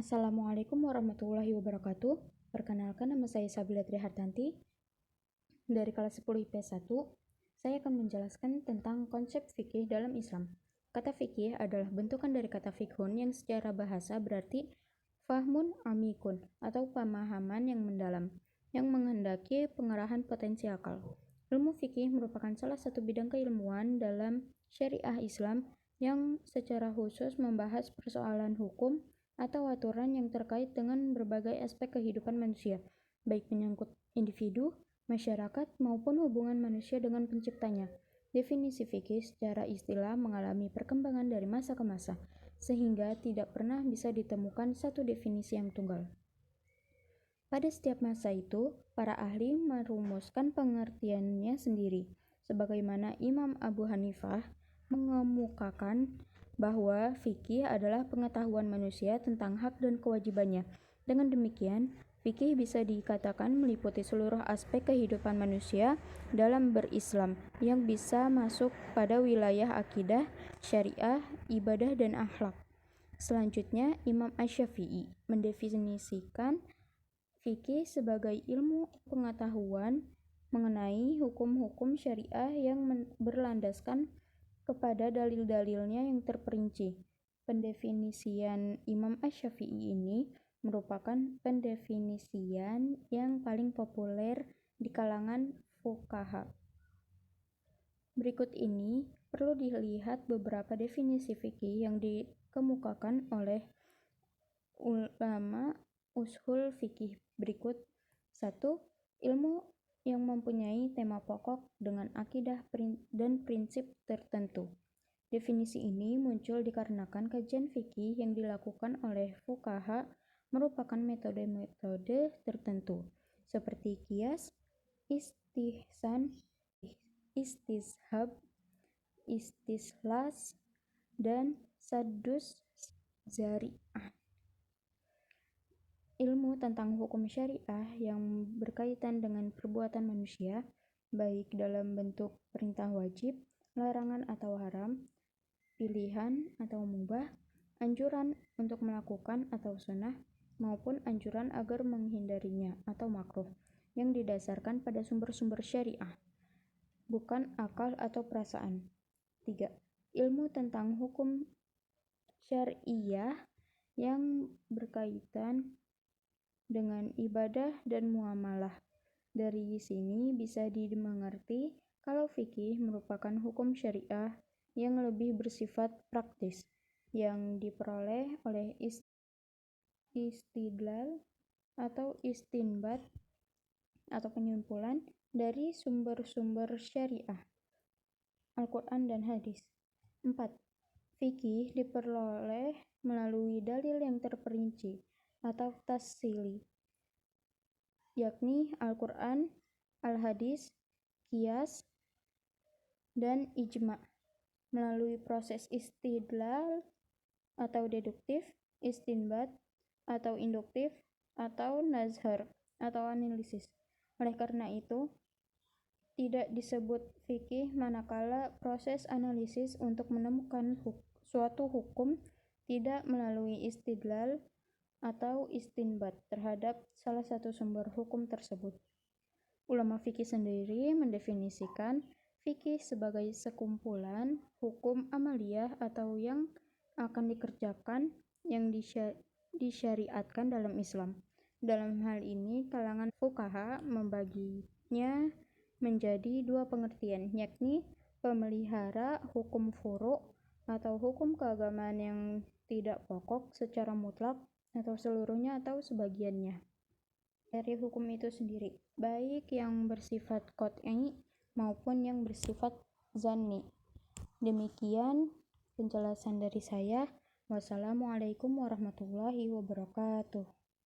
Assalamualaikum warahmatullahi wabarakatuh. Perkenalkan, nama saya Sabila Trihartanti dari kelas 10 IPS 1. Saya akan menjelaskan tentang konsep fikih dalam Islam. Kata fikih adalah bentukan dari kata fikhun yang secara bahasa berarti fahmun amikun atau pemahaman yang mendalam, yang menghendaki pengerahan potensi akal. Ilmu fikih merupakan salah satu bidang keilmuan dalam syariah Islam yang secara khusus membahas persoalan hukum atau aturan yang terkait dengan berbagai aspek kehidupan manusia, baik menyangkut individu, masyarakat, maupun hubungan manusia dengan penciptanya. Definisi fikih secara istilah mengalami perkembangan dari masa ke masa, sehingga tidak pernah bisa ditemukan satu definisi yang tunggal. Pada setiap masa itu, para ahli merumuskan pengertiannya sendiri, sebagaimana Imam Abu Hanifah mengemukakan bahwa fikih adalah pengetahuan manusia tentang hak dan kewajibannya. Dengan demikian, fikih bisa dikatakan meliputi seluruh aspek kehidupan manusia dalam berislam yang bisa masuk pada wilayah akidah, syariah, ibadah, dan akhlak. Selanjutnya, Imam Asy-Syafi'i mendefinisikan fikih sebagai ilmu pengetahuan mengenai hukum-hukum syariah yang berlandaskan kepada dalil-dalilnya yang terperinci. Pendefinisian Imam Asy-Syafi'i ini merupakan pendefinisian yang paling populer di kalangan fuqaha. Berikut ini perlu dilihat beberapa definisi fikih yang dikemukakan oleh ulama ushul fikih berikut. 1. Ilmu yang mempunyai tema pokok dengan akidah dan prinsip tertentu. Definisi ini muncul dikarenakan kajian fikih yang dilakukan oleh fuqaha merupakan metode-metode tertentu, seperti qiyas, istihsan, istishab, istislas, dan saddus zari'ah. Ilmu tentang hukum syariah yang berkaitan dengan perbuatan manusia, baik dalam bentuk perintah wajib, larangan atau haram, pilihan atau mubah, anjuran untuk melakukan atau sunnah, maupun anjuran agar menghindarinya atau makruh, yang didasarkan pada sumber-sumber syariah, bukan akal atau perasaan. 3. Ilmu tentang hukum syariah yang berkaitan dengan ibadah dan muamalah. Dari sini bisa dimengerti kalau fikih merupakan hukum syariah yang lebih bersifat praktis, yang diperoleh oleh istidlal atau istinbat atau penyimpulan dari sumber-sumber syariah, Al-Quran dan hadis. 4. Fikih diperoleh melalui dalil yang terperinci atau tafsili, yakni Al-Quran, Al-Hadis, qiyas, dan ijma', melalui proses istidlal atau deduktif, istinbat atau induktif, atau nazhar atau analisis. Oleh karena itu, tidak disebut fikih manakala proses analisis untuk menemukan suatu hukum tidak melalui istidlal atau istinbat terhadap salah satu sumber hukum tersebut. Ulama fikih sendiri mendefinisikan fikih sebagai sekumpulan hukum amaliyah atau yang akan dikerjakan yang disyariatkan dalam Islam. Dalam hal ini, kalangan fuqaha membaginya menjadi dua pengertian, yakni pemelihara hukum furu' atau hukum keagamaan yang tidak pokok secara mutlak atau seluruhnya atau sebagiannya dari hukum itu sendiri, baik yang bersifat qat'i maupun yang bersifat zanni. Demikian penjelasan dari saya. Wassalamualaikum warahmatullahi wabarakatuh.